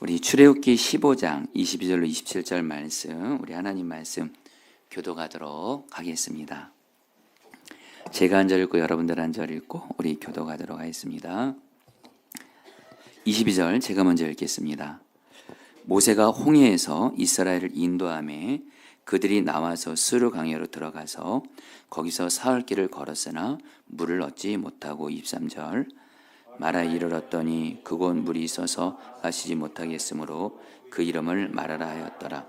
우리 출애굽기 15장 22절로 27절 말씀, 우리 하나님 말씀 교도가도록 하겠습니다. 제가 한 절 읽고 여러분들 한 절 읽고 우리 교도가도록 하겠습니다. 22절 제가 먼저 읽겠습니다. 모세가 홍해에서 이스라엘을 인도하매 그들이 나와서 스루 강야로 들어가서 거기서 사흘 길을 걸었으나 물을 얻지 못하고 23절 마라에 이르렀더니 그곳 물이 있어서 마시지 못하겠으므로 그 이름을 마라라 하였더라.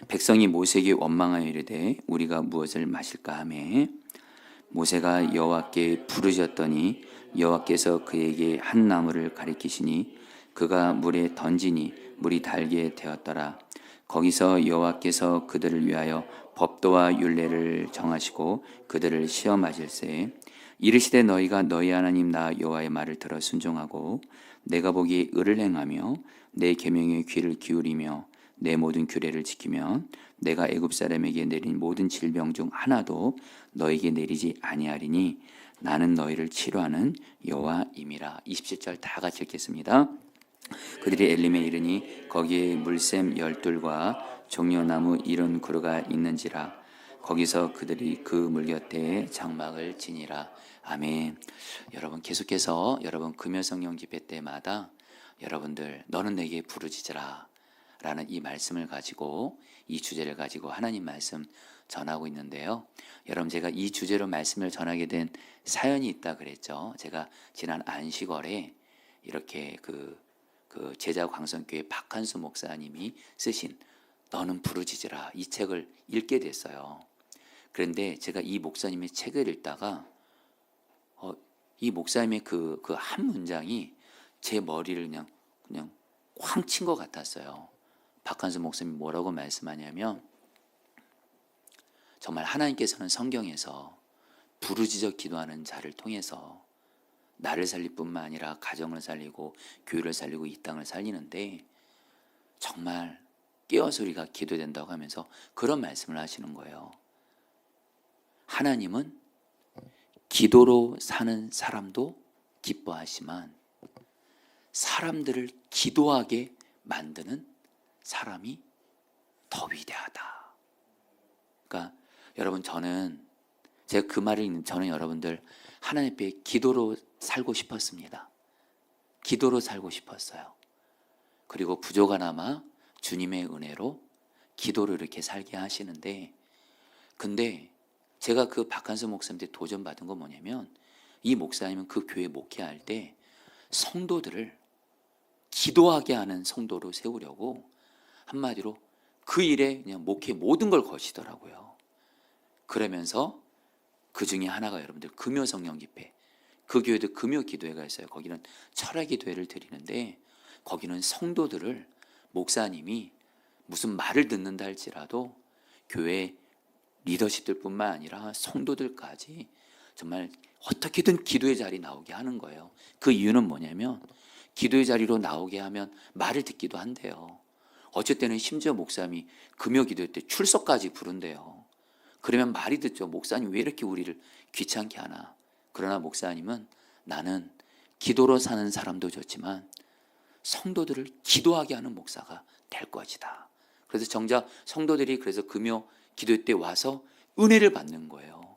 백성이 모세에게 원망하여 이르되 우리가 무엇을 마실까 하매 모세가 여호와께 부르짖었더니 여호와께서 그에게 한 나무를 가리키시니 그가 물에 던지니 물이 달게 되었더라. 거기서 여호와께서 그들을 위하여 법도와 율례를 정하시고 그들을 시험하실세 이르시되 너희가 너희 하나님 나 여호와의 말을 들어 순종하고 내가 보기에 의를 행하며 내 계명에 귀를 기울이며 내 모든 규례를 지키면 내가 애굽 사람에게 내린 모든 질병 중 하나도 너에게 내리지 아니하리니 나는 너희를 치료하는 여호와임이라. 27절 다 같이 읽겠습니다. 그들이 엘림에 이르니 거기에 물샘 12과 종려나무 70그루가 있는지라. 거기서 그들이 그 물 곁에 장막을 지니라. 아멘. 여러분 계속해서 여러분 금요성령 집회 때마다 여러분들 너는 내게 부르짖으라 라는 이 말씀을 가지고 이 주제를 가지고 하나님 말씀 전하고 있는데요. 여러분 제가 이 주제로 말씀을 전하게 된 사연이 있다 그랬죠. 제가 지난 안식월에 이렇게 그 제자광성교회 박한수 목사님이 쓰신 너는 부르짖으라 이 책을 읽게 됐어요. 그런데 제가 이 목사님의 책을 읽다가 이 목사님의 그 한 문장이 제 머리를 그냥 쾅 친 것 같았어요. 박한수 목사님이 뭐라고 말씀하냐면 정말 하나님께서는 성경에서 부르짖어 기도하는 자를 통해서 나를 살릴 뿐만 아니라 가정을 살리고 교회를 살리고 이 땅을 살리는데 정말 깨어소리가 기도된다고 하면서 그런 말씀을 하시는 거예요. 하나님은 기도로 사는 사람도 기뻐하시만 사람들을 기도하게 만드는 사람이 더 위대하다. 그러니까 여러분 제가 그 말을 읽는 저는 여러분들 하나님 앞에 기도로 살고 싶었습니다. 기도로 살고 싶었어요. 그리고 부족하나마 주님의 은혜로 기도로 이렇게 살게 하시는데 근데 제가 그 박한수 목사님한테 도전받은 건 뭐냐면 이 목사님은 그 교회 목회할 때 성도들을 기도하게 하는 성도로 세우려고 한마디로 그 일에 그냥 목회 모든 걸 거시더라고요. 그러면서 그 중에 하나가 여러분들 금요성령 집회, 그 교회도 금요 기도회가 있어요. 거기는 철야 기도회를 드리는데 거기는 성도들을 목사님이 무슨 말을 듣는다 할지라도 교회 리더십들 뿐만 아니라 성도들까지 정말 어떻게든 기도의 자리 나오게 하는 거예요. 그 이유는 뭐냐면 기도의 자리로 나오게 하면 말을 듣기도 한대요. 어쩔 때는 심지어 목사님이 금요 기도회 때 출석까지 부른대요. 그러면 말이 듣죠. 목사님 왜 이렇게 우리를 귀찮게 하나. 그러나 목사님은 나는 기도로 사는 사람도 좋지만 성도들을 기도하게 하는 목사가 될 것이다. 그래서 정작 성도들이 그래서 금요 기도회 때 와서 은혜를 받는 거예요.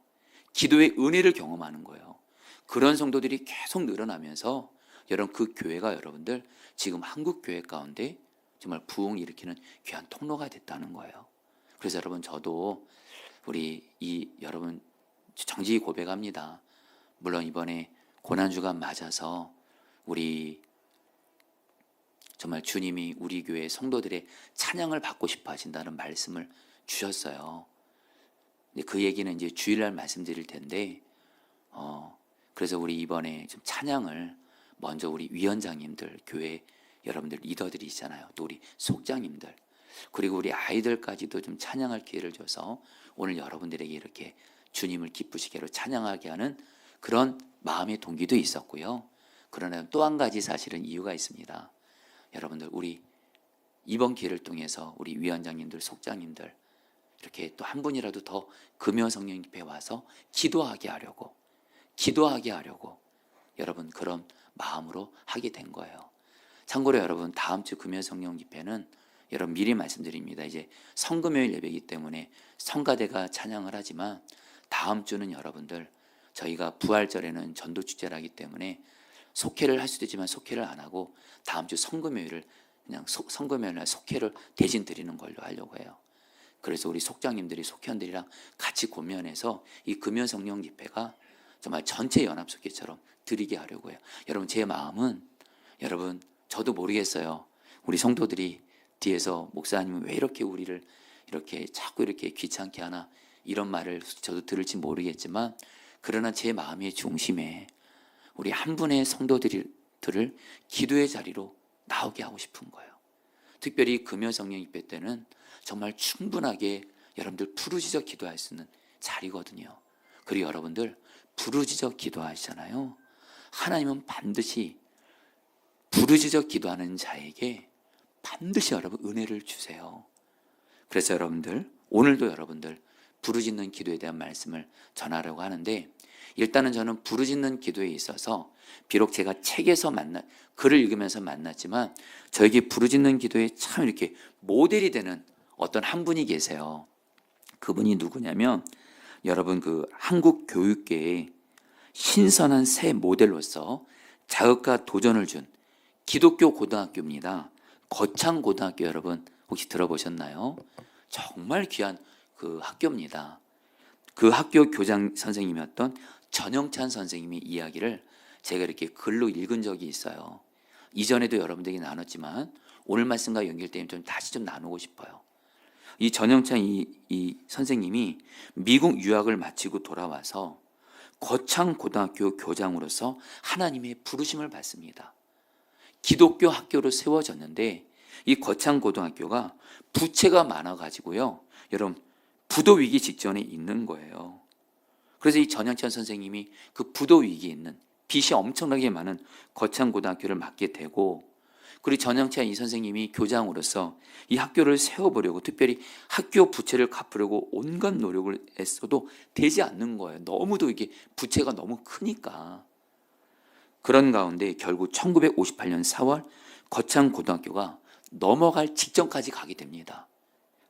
기도의 은혜를 경험하는 거예요. 그런 성도들이 계속 늘어나면서 여러분 그 교회가 여러분들 지금 한국 교회 가운데 정말 부흥을 일으키는 귀한 통로가 됐다는 거예요. 그래서 여러분 저도 우리 여러분 정직히 고백합니다. 물론 이번에 고난주간 맞아서 우리 정말 주님이 우리 교회 성도들의 찬양을 받고 싶어 하신다는 말씀을 주셨어요. 그 얘기는 이제 주일날 말씀드릴 텐데, 그래서 우리 이번에 좀 찬양을 먼저 우리 위원장님들, 교회 여러분들 리더들이 있잖아요. 또 우리 속장님들, 그리고 우리 아이들까지도 좀 찬양할 기회를 줘서 오늘 여러분들에게 이렇게 주님을 기쁘시게 하러 찬양하게 하는 그런 마음의 동기도 있었고요. 그러나 또 한 가지 사실은 이유가 있습니다. 여러분들 우리 이번 기회를 통해서 우리 위원장님들, 속장님들 이렇게 또 한 분이라도 더 금요성령 집회에 와서 기도하게 하려고 여러분 그런 마음으로 하게 된 거예요. 참고로 여러분, 다음 주 금요 성령 집회는 여러분 미리 말씀드립니다. 이제 성금요일 예배이기 때문에 성가대가 찬양을 하지만 다음 주는 여러분들 저희가 부활절에는 전도 축제를 하기 때문에 속회를 할 수도 있지만 속회를 안 하고 다음 주 성금요일을 그냥 성금요일 날 속회를 대신 드리는 걸로 하려고 해요. 그래서 우리 속장님들이 속회원들이랑 같이 고민해서 이 금요 성령 집회가 정말 전체 연합 속회처럼 드리게 하려고 해요. 여러분, 제 마음은 여러분 저도 모르겠어요. 우리 성도들이 뒤에서 목사님은 왜 이렇게 우리를 이렇게 자꾸 이렇게 귀찮게 하나, 이런 말을 저도 들을지 모르겠지만, 그러나 제 마음의 중심에 우리 한 분의 성도들을 기도의 자리로 나오게 하고 싶은 거예요. 특별히 금요 성령 집회 때는 정말 충분하게 여러분들 부르짖어 기도할 수 있는 자리거든요. 그리고 여러분들 부르짖어 기도하시잖아요. 하나님은 반드시 부르짖어 기도하는 자에게 반드시 여러분 은혜를 주세요. 그래서 여러분들 오늘도 여러분들 부르짖는 기도에 대한 말씀을 전하려고 하는데, 일단은 저는 부르짖는 기도에 있어서 비록 제가 책에서 글을 읽으면서 만났지만 저에게 부르짖는 기도에 참 이렇게 모델이 되는 어떤 한 분이 계세요. 그분이 누구냐면 여러분 그 한국 교육계의 신선한 새 모델로서 자극과 도전을 준 기독교 고등학교입니다. 거창고등학교 여러분 혹시 들어보셨나요? 정말 귀한 그 학교입니다. 그 학교 교장 선생님이었던 전영찬 선생님의 이야기를 제가 이렇게 글로 읽은 적이 있어요. 이전에도 여러분들에게 나눴지만 오늘 말씀과 연결되면 좀 다시 좀 나누고 싶어요. 이 전영찬 이 선생님이 미국 유학을 마치고 돌아와서 거창고등학교 교장으로서 하나님의 부르심을 받습니다. 기독교 학교로 세워졌는데 이 거창고등학교가 부채가 많아가지고요, 여러분 부도 위기 직전에 있는 거예요. 그래서 이 전영찬 선생님이 그 부도 위기에 있는 빚이 엄청나게 많은 거창고등학교를 맡게 되고, 그리고 전영찬 이 선생님이 교장으로서 이 학교를 세워보려고 특별히 학교 부채를 갚으려고 온갖 노력을 했어도 되지 않는 거예요. 너무도 이게 부채가 너무 크니까. 그런 가운데 결국 1958년 4월 거창고등학교가 넘어갈 직전까지 가게 됩니다.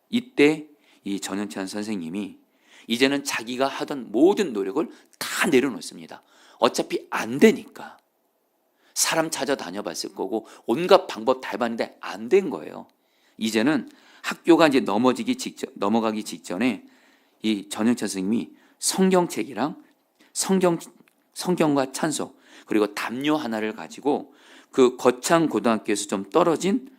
이때 이 전영찬 선생님이 이제는 자기가 하던 모든 노력을 다 내려놓습니다. 어차피 안 되니까. 사람 찾아다녀 봤을 거고 온갖 방법 다 해봤는데 안 된 거예요. 이제는 학교가 이제 넘어가기 직전에 이 전영찬 선생님이 성경책이랑 성경과 찬송 그리고 담요 하나를 가지고 그 거창고등학교에서 좀 떨어진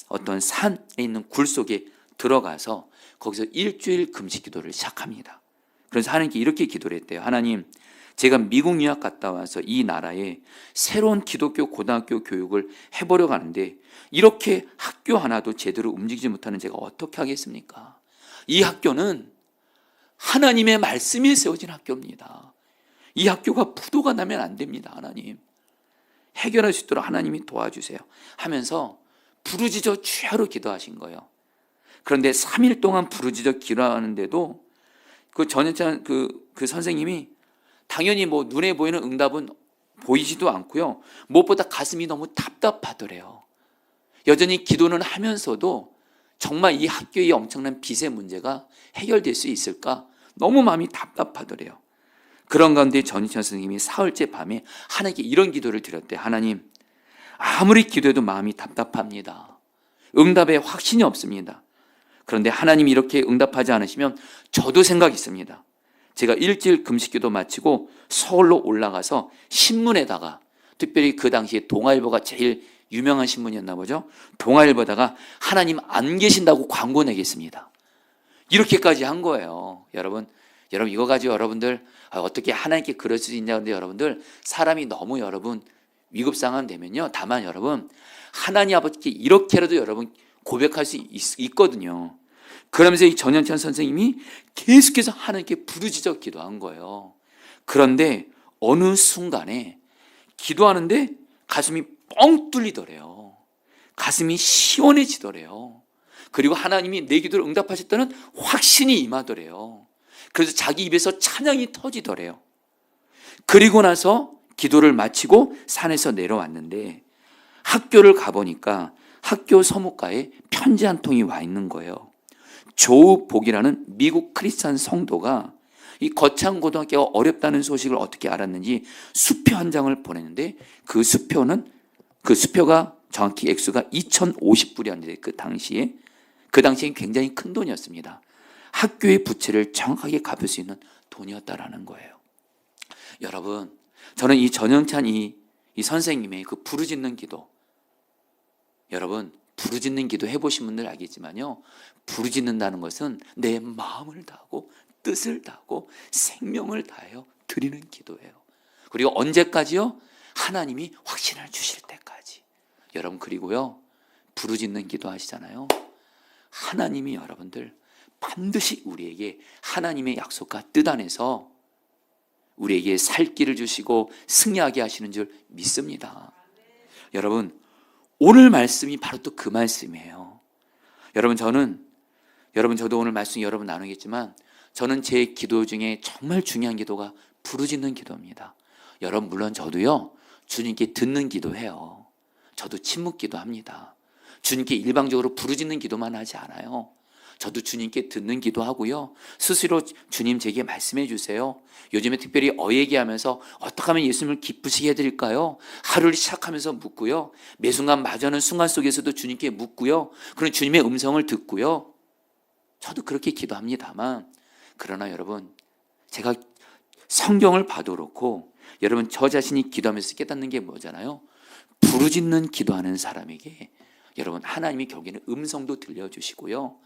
어떤 산에 있는 굴 속에 들어가서 거기서 일주일 금식 기도를 시작합니다. 그래서 하나님께 이렇게 기도를 했대요. 하나님, 제가 미국 유학 갔다 와서 이 나라에 새로운 기독교 고등학교 교육을 해보려고 하는데 이렇게 학교 하나도 제대로 움직이지 못하는 제가 어떻게 하겠습니까? 이 학교는 하나님의 말씀이 세워진 학교입니다. 이 학교가 부도가 나면 안 됩니다. 하나님, 해결할 수 있도록 하나님이 도와주세요 하면서 부르짖어 주야로 기도하신 거예요. 그런데 3일 동안 부르짖어 기도하는데도 그 전현찬 그 선생님이 당연히 뭐 눈에 보이는 응답은 보이지도 않고요, 무엇보다 가슴이 너무 답답하더래요. 여전히 기도는 하면서도 정말 이 학교의 엄청난 빚의 문제가 해결될 수 있을까 너무 마음이 답답하더래요. 그런 가운데 전희찬 선생님이 사흘째 밤에 하나님께 이런 기도를 드렸대요. 하나님, 아무리 기도해도 마음이 답답합니다. 응답에 확신이 없습니다. 그런데 하나님이 이렇게 응답하지 않으시면 저도 생각이 있습니다. 제가 일주일 금식기도 마치고 서울로 올라가서 신문에다가, 특별히 그 당시에 동아일보가 제일 유명한 신문이었나 보죠. 동아일보다가 하나님 안 계신다고 광고 내겠습니다. 이렇게까지 한 거예요. 여러분 이거 가지고 여러분들 어떻게 하나님께 그럴 수 있냐. 근데 여러분들 사람이 너무 여러분 위급 상황 되면요, 다만 여러분 하나님 아버지께 이렇게라도 여러분 고백할 수 있거든요. 그러면서 이 전현찬 선생님이 계속해서 하나님께 부르짖어 기도한 거예요. 그런데 어느 순간에 기도하는데 가슴이 뻥 뚫리더래요. 가슴이 시원해지더래요. 그리고 하나님이 내 기도를 응답하셨다는 확신이 임하더래요. 그래서 자기 입에서 찬양이 터지더래요. 그리고 나서 기도를 마치고 산에서 내려왔는데 학교를 가보니까 학교 서무가에 편지 한 통이 와 있는 거예요. 조우 복이라는 미국 크리스찬 성도가 이 거창 고등학교가 어렵다는 소식을 어떻게 알았는지 수표 한 장을 보냈는데 그 수표가 정확히 액수가 2,050불이었는데 그 당시에 굉장히 큰 돈이었습니다. 학교의 부채를 정확하게 갚을 수 있는 돈이었다라는 거예요. 여러분, 저는 이 전영찬 이 선생님의 그 부르짖는 기도, 여러분 부르짖는 기도 해보신 분들 알겠지만요, 부르짖는다는 것은 내 마음을 다하고 뜻을 다하고 생명을 다하여 드리는 기도예요. 그리고 언제까지요? 하나님이 확신을 주실 때까지. 여러분, 그리고요, 부르짖는 기도 하시잖아요. 하나님이 여러분들 반드시 우리에게 하나님의 약속과 뜻 안에서 우리에게 살 길을 주시고 승리하게 하시는 줄 믿습니다. 여러분, 오늘 말씀이 바로 또 그 말씀이에요. 여러분, 저도 오늘 말씀 여러분 나누겠지만, 저는 제 기도 중에 정말 중요한 기도가 부르짖는 기도입니다. 여러분, 물론 저도요, 주님께 듣는 기도해요. 저도 침묵 기도합니다. 주님께 일방적으로 부르짖는 기도만 하지 않아요. 저도 주님께 듣는 기도하고요, 스스로 주님 제게 말씀해 주세요. 요즘에 특별히 얘기하면서 어떻게 하면 예수님을 기쁘시게 해드릴까요? 하루를 시작하면서 묻고요, 매 순간 마주하는 순간 속에서도 주님께 묻고요, 그런 주님의 음성을 듣고요, 저도 그렇게 기도합니다만, 그러나 여러분, 제가 성경을 봐도 그렇고 여러분 저 자신이 기도하면서 깨닫는 게 뭐잖아요. 부르짖는 기도하는 사람에게 여러분 하나님이 결국에는 음성도 들려주시고요,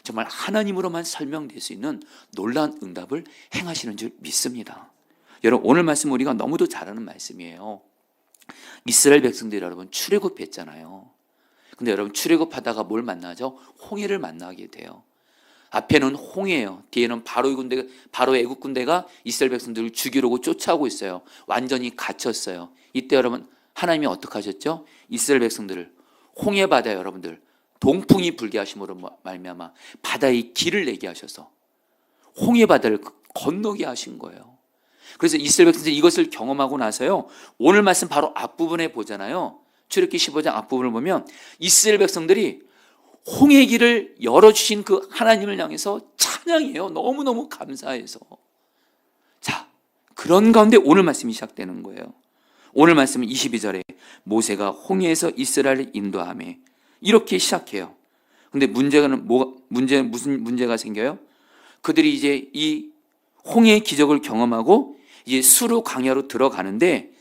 정말 하나님으로만 설명될 수 있는 놀라운 응답을 행하시는 줄 믿습니다. 여러분, 오늘 말씀 우리가 너무도 잘 아는 말씀이에요. 이스라엘 백성들이 여러분 출애굽했잖아요. 근데 여러분 출애굽하다가 뭘 만나죠? 홍해를 만나게 돼요. 앞에는 홍해예요. 뒤에는 바로 애국 군대가 이스라엘 백성들을 죽이려고 쫓아오고 있어요. 완전히 갇혔어요. 이때 여러분 하나님이 어떻게 하셨죠? 이스라엘 백성들을 홍해 바다에 여러분들 동풍이 불게 하심으로 말미암아 바다의 길을 내게 하셔서 홍해 바다를 건너게 하신 거예요. 그래서 이스라엘 백성들이 이것을 경험하고 나서요, 오늘 말씀 바로 앞부분에 보잖아요. 출애굽기 15장 앞부분을 보면 이스라엘 백성들이 홍해 길을 열어주신 그 하나님을 향해서 찬양해요. 너무너무 감사해서. 자, 그런 가운데 오늘 말씀이 시작되는 거예요. 오늘 말씀은 22절에 모세가 홍해에서 이스라엘을 인도하며 이렇게 시작해요. 근데 무슨 문제가 생겨요? 그들이 이제 이 홍해의 기적을 경험하고 이제 수르 광야로 들어가는데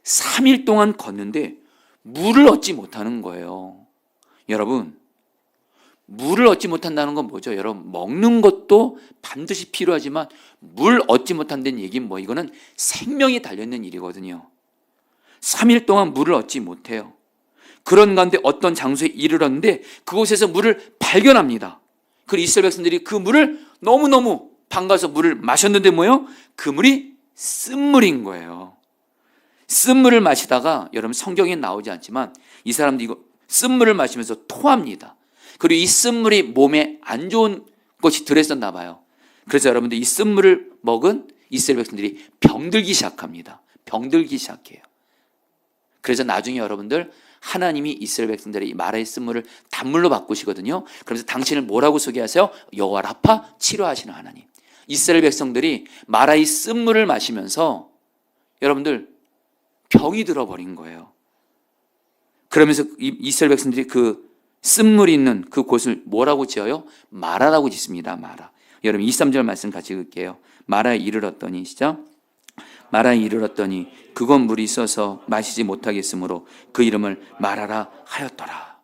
3일 동안 걷는데 물을 얻지 못하는 거예요. 여러분, 물을 얻지 못한다는 건 뭐죠? 여러분, 먹는 것도 반드시 필요하지만 물 얻지 못한다는 얘기는 이거는 생명이 달려있는 일이거든요. 3일 동안 물을 얻지 못해요. 그런 가운데 어떤 장소에 이르렀는데 그곳에서 물을 발견합니다. 그리고 이스라엘 백성들이 그 물을 너무너무 반가워서 물을 마셨는데 뭐예요? 그 물이 쓴물인 거예요. 쓴물을 마시다가 여러분 성경에 나오지 않지만 이 사람들이 이거 쓴물을 마시면서 토합니다. 그리고 이 쓴물이 몸에 안 좋은 것이 들어있었나 봐요. 그래서 여러분들 이 쓴물을 먹은 이스라엘 백성들이 병들기 시작합니다. 병들기 시작해요. 그래서 나중에 여러분들 하나님이 이스라엘 백성들의 이 마라의 쓴물을 단물로 바꾸시거든요. 그래서 당신을 뭐라고 소개하세요? 여호와 라파, 치료하시는 하나님. 이스라엘 백성들이 마라의 쓴물을 마시면서 여러분들 병이 들어버린 거예요. 그러면서 이스라엘 백성들이 그 쓴물이 있는 그 곳을 뭐라고 지어요? 마라라고 짓습니다. 마라. 여러분 23절 말씀 같이 읽을게요. 마라에 이르렀더니 시작. 마라에 이르렀더니 그곳 물이 있어서 마시지 못하겠으므로 그 이름을 마라라 하였더라.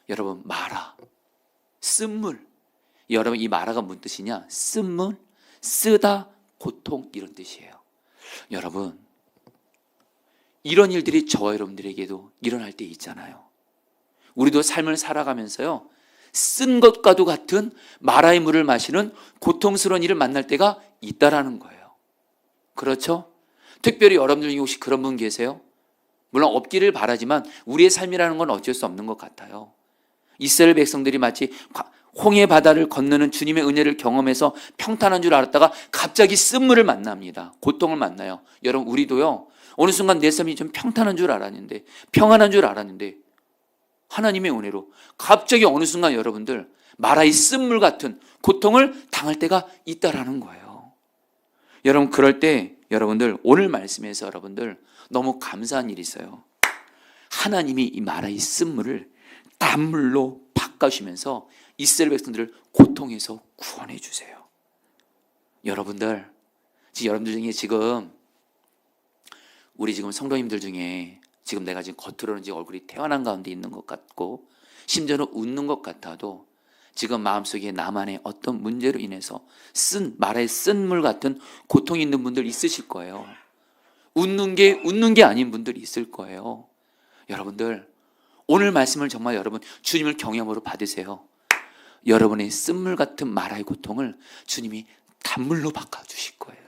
여러분, 마라, 쓴물. 여러분, 이 마라가 무슨 뜻이냐? 쓴물, 쓰다, 고통, 이런 뜻이에요. 여러분, 이런 일들이 저와 여러분들에게도 일어날 때 있잖아요. 우리도 삶을 살아가면서요, 쓴 것과도 같은 마라의 물을 마시는 고통스러운 일을 만날 때가 있다라는 거예요. 그렇죠? 특별히 여러분들 중에 혹시 그런 분 계세요? 물론 없기를 바라지만 우리의 삶이라는 건 어쩔 수 없는 것 같아요. 이스라엘 백성들이 마치 홍해 바다를 건너는 주님의 은혜를 경험해서 평탄한 줄 알았다가 갑자기 쓴물을 만납니다. 고통을 만나요. 여러분, 우리도요, 어느 순간 내 삶이 좀 평탄한 줄 알았는데, 평안한 줄 알았는데 하나님의 은혜로 갑자기 어느 순간 여러분들 마라의 쓴물 같은 고통을 당할 때가 있다라는 거예요. 여러분 그럴 때 여러분들 오늘 말씀에서 여러분들 너무 감사한 일이 있어요. 하나님이 이 마라의 쓴물을 단물로 바꿔주면서 이스라엘 백성들을 고통에서 구원해 주세요. 여러분들 중에 지금 우리 지금 성도님들 중에 지금 내가 지금 겉으로는 지금 얼굴이 태어난 가운데 있는 것 같고 심지어는 웃는 것 같아도 지금 마음속에 나만의 어떤 문제로 인해서 마라의 쓴물 같은 고통이 있는 분들 있으실 거예요. 웃는 게 아닌 분들이 있을 거예요. 여러분들 오늘 말씀을 정말 여러분 주님을 경험으로 받으세요. 여러분의 쓴물 같은 마라의 고통을 주님이 단물로 바꿔주실 거예요.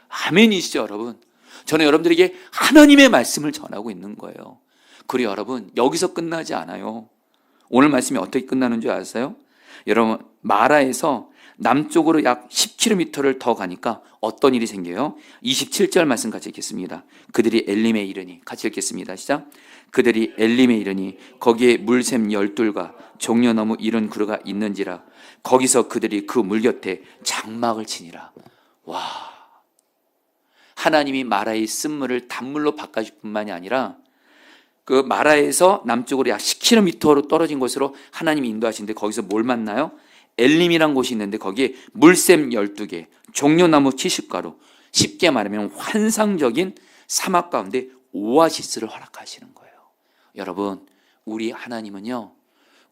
아멘이시죠 여러분? 저는 여러분들에게 하나님의 말씀을 전하고 있는 거예요. 그리고 여러분 여기서 끝나지 않아요. 오늘 말씀이 어떻게 끝나는 줄 아세요? 여러분 마라에서 남쪽으로 약 10km를 더 가니까 어떤 일이 생겨요? 27절 말씀 같이 읽겠습니다. 그들이 엘림에 이르니 같이 읽겠습니다. 시작. 그들이 엘림에 이르니 거기에 물샘 12과 종려나무 70그루가 있는지라 거기서 그들이 그 물 곁에 장막을 치니라. 와, 하나님이 마라의 쓴물을 단물로 바꿔줄 뿐만이 아니라 그 마라에서 남쪽으로 약 10km로 떨어진 곳으로 하나님이 인도하시는데 거기서 뭘 만나요? 엘림이란 곳이 있는데 거기에 물샘 12개, 종려나무 70가루, 쉽게 말하면 환상적인 사막 가운데 오아시스를 허락하시는 거예요. 여러분 우리 하나님은요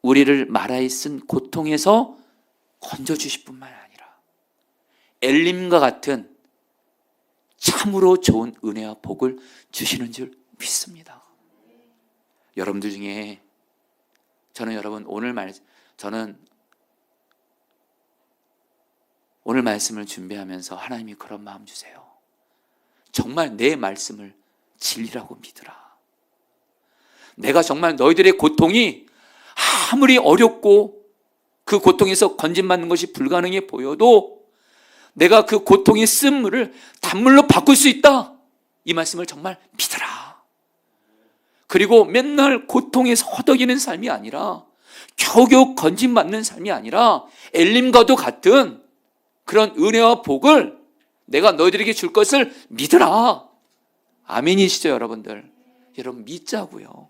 우리를 마라에 쓴 고통에서 건져주실 뿐만 아니라 엘림과 같은 참으로 좋은 은혜와 복을 주시는 줄 믿습니다. 여러분들 중에 저는 오늘 말씀을 준비하면서 하나님이 그런 마음 주세요. 정말 내 말씀을 진리라고 믿으라. 내가 정말 너희들의 고통이 아무리 어렵고 그 고통에서 건진받는 것이 불가능해 보여도 내가 그 고통의 쓴물을 단물로 바꿀 수 있다. 이 말씀을 정말 믿으라. 그리고 맨날 고통에서 허덕이는 삶이 아니라 겨우겨우 건진받는 삶이 아니라 엘림과도 같은 그런 은혜와 복을 내가 너희들에게 줄 것을 믿으라. 아멘이시죠 여러분들? 여러분 믿자고요.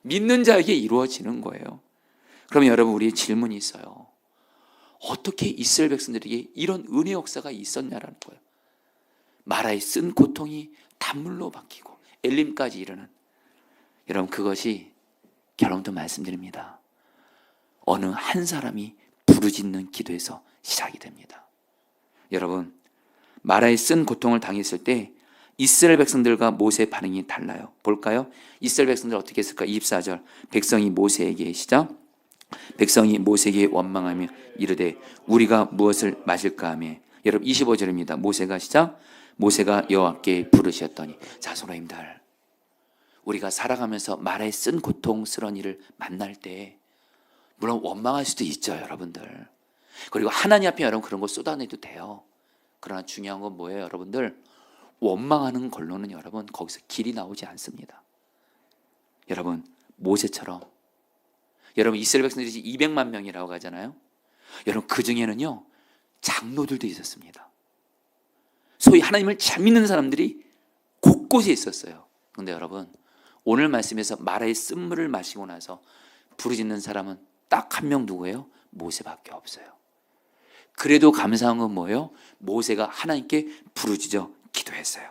믿는 자에게 이루어지는 거예요. 그러면 여러분 우리의 질문이 있어요. 어떻게 이스라엘 백성들에게 이런 은혜 역사가 있었냐라는 거예요. 마라에 쓴 고통이 단물로 바뀌고 엘림까지 이르는 여러분 그것이 여러분도 말씀드립니다. 어느 한 사람이 부르짖는 기도에서 시작이 됩니다. 여러분 마라에 쓴 고통을 당했을 때 이스라엘 백성들과 모세의 반응이 달라요. 볼까요? 이스라엘 백성들 어떻게 했을까? 24절 백성이 모세에게 시작. 백성이 모세에게 원망하며 이르되 우리가 무엇을 마실까 하며 여러분 25절입니다. 모세가 시작. 모세가 여호와께 부르셨더니 자 선생님들 우리가 살아가면서 마라에 쓴 고통스러운 일을 만날 때 물론 원망할 수도 있죠 여러분들. 그리고 하나님 앞에 여러분 그런 거 쏟아내도 돼요. 그러나 중요한 건 뭐예요 여러분들? 원망하는 걸로는 여러분 거기서 길이 나오지 않습니다. 여러분 모세처럼 여러분 이스라엘 백성들이 200만 명이라고 하잖아요. 여러분 그 중에는요 장로들도 있었습니다. 소위 하나님을 잘 믿는 사람들이 곳곳에 있었어요. 그런데 여러분 오늘 말씀에서 마라의 쓴물을 마시고 나서 부르짖는 사람은 딱 한 명 누구예요? 모세밖에 없어요. 그래도 감사한 건 뭐예요? 모세가 하나님께 부르짖어 기도했어요.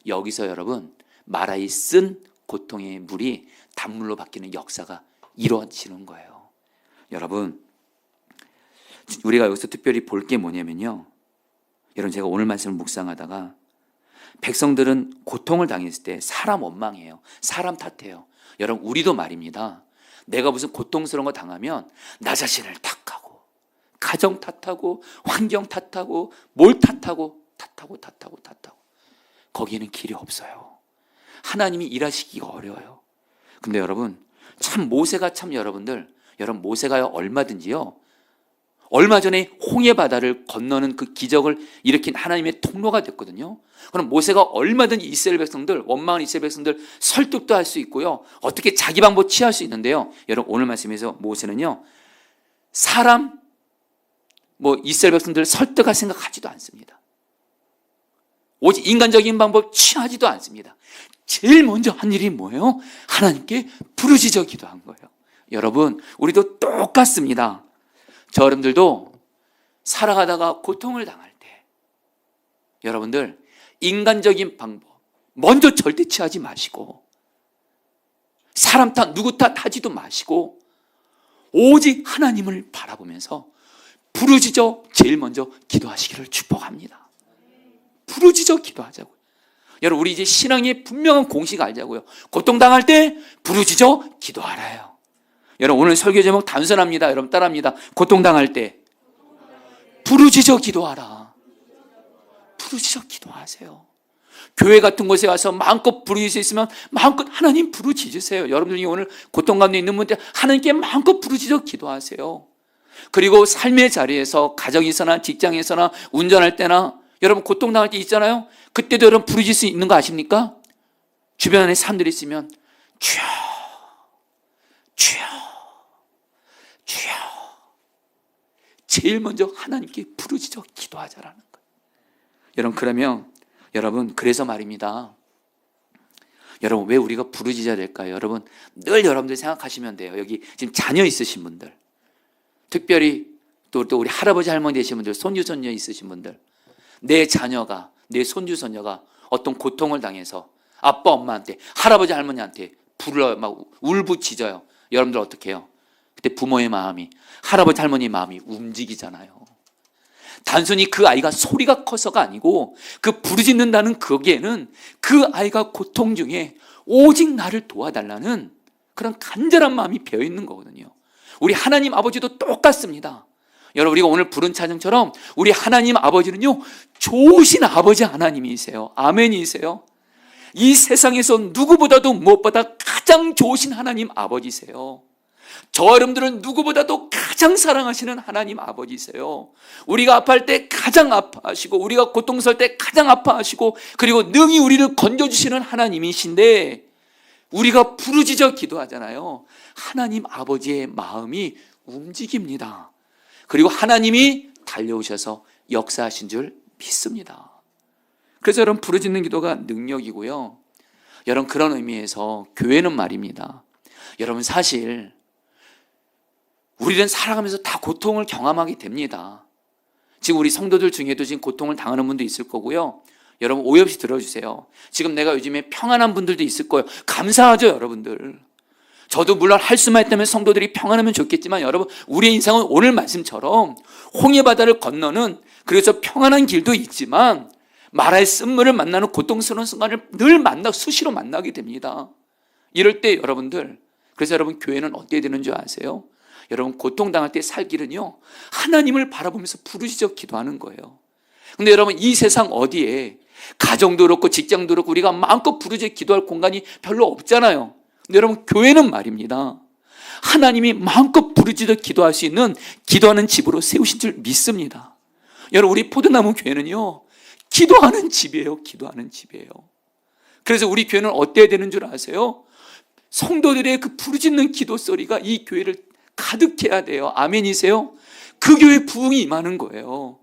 여기서 여러분 마라의 쓴 고통의 물이 단물로 바뀌는 역사가 이루어지는 거예요. 여러분 우리가 여기서 특별히 볼 게 뭐냐면요. 여러분 제가 오늘 말씀을 묵상하다가 백성들은 고통을 당했을 때 사람 원망해요. 사람 탓해요. 여러분 우리도 말입니다. 내가 무슨 고통스러운 거 당하면 나 자신을 탓하고 가정 탓하고 환경 탓하고 뭘 탓하고 거기에는 길이 없어요. 하나님이 일하시기가 어려워요. 근데 여러분 참 모세가 참 여러분 모세가요 얼마든지요 얼마 전에 홍해 바다를 건너는 그 기적을 일으킨 하나님의 통로가 됐거든요. 그럼 모세가 얼마든지 이스라엘 백성들, 원망한 이스라엘 백성들 설득도 할 수 있고요. 어떻게 자기 방법 취할 수 있는데요. 여러분 오늘 말씀에서 모세는요. 사람, 이스라엘 백성들을 설득할 생각하지도 않습니다. 오직 인간적인 방법 취하지도 않습니다. 제일 먼저 한 일이 뭐예요? 하나님께 부르짖어 기도한 거예요. 여러분, 우리도 똑같습니다. 저 여러분들도 살아가다가 고통을 당할 때 여러분들 인간적인 방법 먼저 절대 취하지 마시고 사람 탓 누구 탓 하지도 마시고 오직 하나님을 바라보면서 부르짖어 제일 먼저 기도하시기를 축복합니다. 부르짖어 기도하자고요. 여러분 우리 이제 신앙의 분명한 공식 알자고요. 고통당할 때 부르짖어 기도하라요. 여러분 오늘 설교 제목 단순합니다. 여러분 따라합니다. 고통당할 때 부르짖어 기도하라. 부르짖어 기도하세요. 교회 같은 곳에 와서 마음껏 부르짖을 수 있으면 마음껏 하나님 부르짖으세요. 여러분들이 오늘 고통 가운데 있는 분들 하나님께 마음껏 부르짖어 기도하세요. 그리고 삶의 자리에서 가정에서나 직장에서나 운전할 때나 여러분 고통당할 때 있잖아요. 그때도 여러분 부르짖을 수 있는 거 아십니까? 주변에 사람들이 있으면 주여 주여 주여 제일 먼저 하나님께 부르짖어 기도하자라는 거예요. 여러분 그러면 여러분 그래서 말입니다. 여러분 왜 우리가 부르짖어야 될까요? 여러분 늘 여러분들 생각하시면 돼요. 여기 지금 자녀 있으신 분들 특별히 또 우리 할아버지 할머니 되신 분들 손주 손녀 있으신 분들 내 자녀가 내 손주 손녀가 어떤 고통을 당해서 아빠 엄마한테 할아버지 할머니한테 불러요. 막 울부짖어요. 여러분들 어떻게 해요? 그때 부모의 마음이 할아버지 할머니의 마음이 움직이잖아요. 단순히 그 아이가 소리가 커서가 아니고 그 부르짖는다는 거기에는 그 아이가 고통 중에 오직 나를 도와달라는 그런 간절한 마음이 배어있는 거거든요. 우리 하나님 아버지도 똑같습니다. 여러분 우리가 오늘 부른 찬양처럼 우리 하나님 아버지는요 좋으신 아버지 하나님이세요. 아멘이세요. 이 세상에서 누구보다도 무엇보다 가장 좋으신 하나님 아버지세요. 저 여러분들은 누구보다도 가장 사랑하시는 하나님 아버지세요. 우리가 아파할 때 가장 아파하시고 우리가 고통스러울 때 가장 아파하시고 그리고 능히 우리를 건져주시는 하나님이신데 우리가 부르짖어 기도하잖아요. 하나님 아버지의 마음이 움직입니다. 그리고 하나님이 달려오셔서 역사하신 줄 믿습니다. 그래서 여러분 부르짖는 기도가 능력이고요. 여러분 그런 의미에서 교회는 말입니다. 여러분 사실 우리는 살아가면서 다 고통을 경험하게 됩니다. 지금 우리 성도들 중에도 지금 고통을 당하는 분도 있을 거고요. 여러분 오해 없이 들어주세요. 지금 내가 요즘에 평안한 분들도 있을 거예요. 감사하죠 여러분들. 저도 물론 할 수만 있다면 성도들이 평안하면 좋겠지만 여러분 우리의 인생은 오늘 말씀처럼 홍해 바다를 건너는 그래서 평안한 길도 있지만 마라의 쓴물을 만나는 고통스러운 순간을 늘 수시로 만나게 됩니다. 이럴 때 여러분들 그래서 여러분 교회는 어떻게 되는 줄 아세요? 여러분 고통당할 때 살 길은요 하나님을 바라보면서 부르짖어 기도하는 거예요. 근데 여러분 이 세상 어디에 가정도 그렇고 직장도 그렇고 우리가 마음껏 부르짖어 기도할 공간이 별로 없잖아요. 근데 여러분 교회는 말입니다 하나님이 마음껏 부르짖어 기도할 수 있는 기도하는 집으로 세우신 줄 믿습니다. 여러분 우리 포도나무 교회는요 기도하는 집이에요. 기도하는 집이에요. 그래서 우리 교회는 어때야 되는 줄 아세요? 성도들의 그 부르짖는 기도 소리가 이 교회를 가득해야 돼요. 아멘이세요? 그 교회 부흥이 임하는 거예요.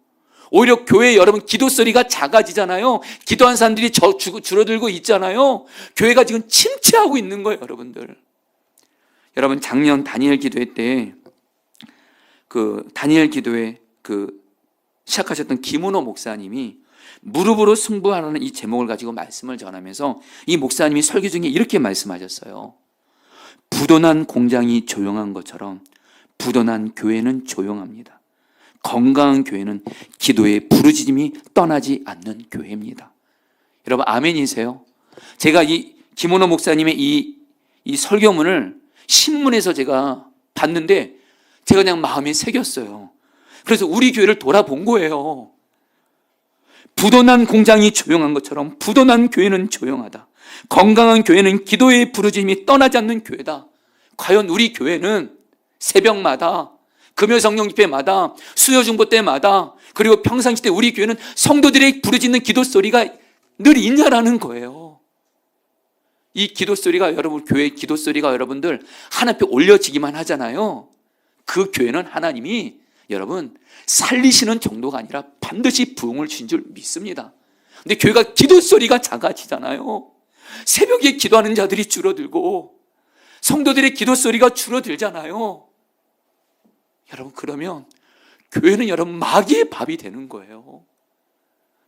오히려 교회 여러분 기도 소리가 작아지잖아요. 기도한 사람들이 줄어들고 있잖아요. 교회가 지금 침체하고 있는 거예요, 여러분들. 여러분 작년 다니엘 기도회 때 다니엘 기도회 시작하셨던 김은호 목사님이 무릎으로 승부하라는 이 제목을 가지고 말씀을 전하면서 이 목사님이 설교 중에 이렇게 말씀하셨어요. 부도난 공장이 조용한 것처럼 부도난 교회는 조용합니다. 건강한 교회는 기도의 부르짖음이 떠나지 않는 교회입니다. 여러분 아멘이세요? 제가 이 김원호 목사님의 이 설교문을 신문에서 제가 봤는데 제가 그냥 마음에 새겼어요. 그래서 우리 교회를 돌아본 거예요. 부도난 공장이 조용한 것처럼 부도난 교회는 조용하다. 건강한 교회는 기도의 부르짖음이 떠나지 않는 교회다. 과연 우리 교회는 새벽마다 금요성령 집회마다, 수요중보 때마다, 그리고 평상시 때 우리 교회는 성도들의 부르짖는 기도 소리가 늘 있냐라는 거예요. 이 기도 소리가 여러분, 교회 기도 소리가 여러분들 하나님 앞에 올려지기만 하잖아요. 그 교회는 하나님이 여러분 살리시는 정도가 아니라 반드시 부흥을 주신 줄 믿습니다. 근데 교회가 기도 소리가 작아지잖아요. 새벽에 기도하는 자들이 줄어들고 성도들의 기도 소리가 줄어들잖아요. 여러분, 그러면 교회는 여러분 마귀의 밥이 되는 거예요.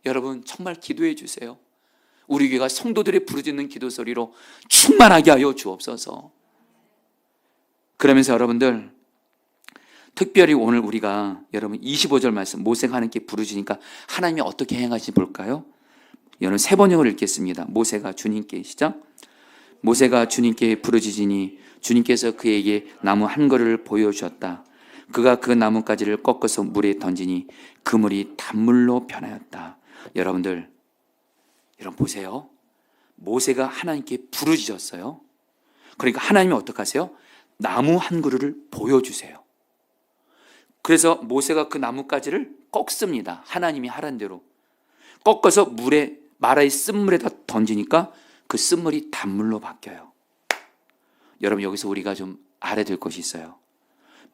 여러분 정말 기도해 주세요. 우리 교회가 성도들의 부르짖는 기도 소리로 충만하게 하여 주옵소서. 그러면서 여러분들 특별히 오늘 우리가 여러분 25절 말씀, 모세가 하나님께 부르짖으니까 하나님이 어떻게 행하시는지 볼까요? 여러분 세 번역을 읽겠습니다. 모세가 주님께, 시작. 모세가 주님께 부르짖으니 주님께서 그에게 나무 한 그루를 보여주셨다. 그가 그 나뭇가지를 꺾어서 물에 던지니 그 물이 단물로 변하였다. 여러분 보세요. 모세가 하나님께 부르짖었어요. 그러니까 하나님이 어떻게 하세요? 나무 한 그루를 보여주세요. 그래서 모세가 그 나뭇가지를 꺾습니다. 하나님이 하란 대로 꺾어서 물에, 마라의 쓴물에다 던지니까 그 쓴물이 단물로 바뀌어요. 여러분 여기서 우리가 좀 알아야 될 것이 있어요.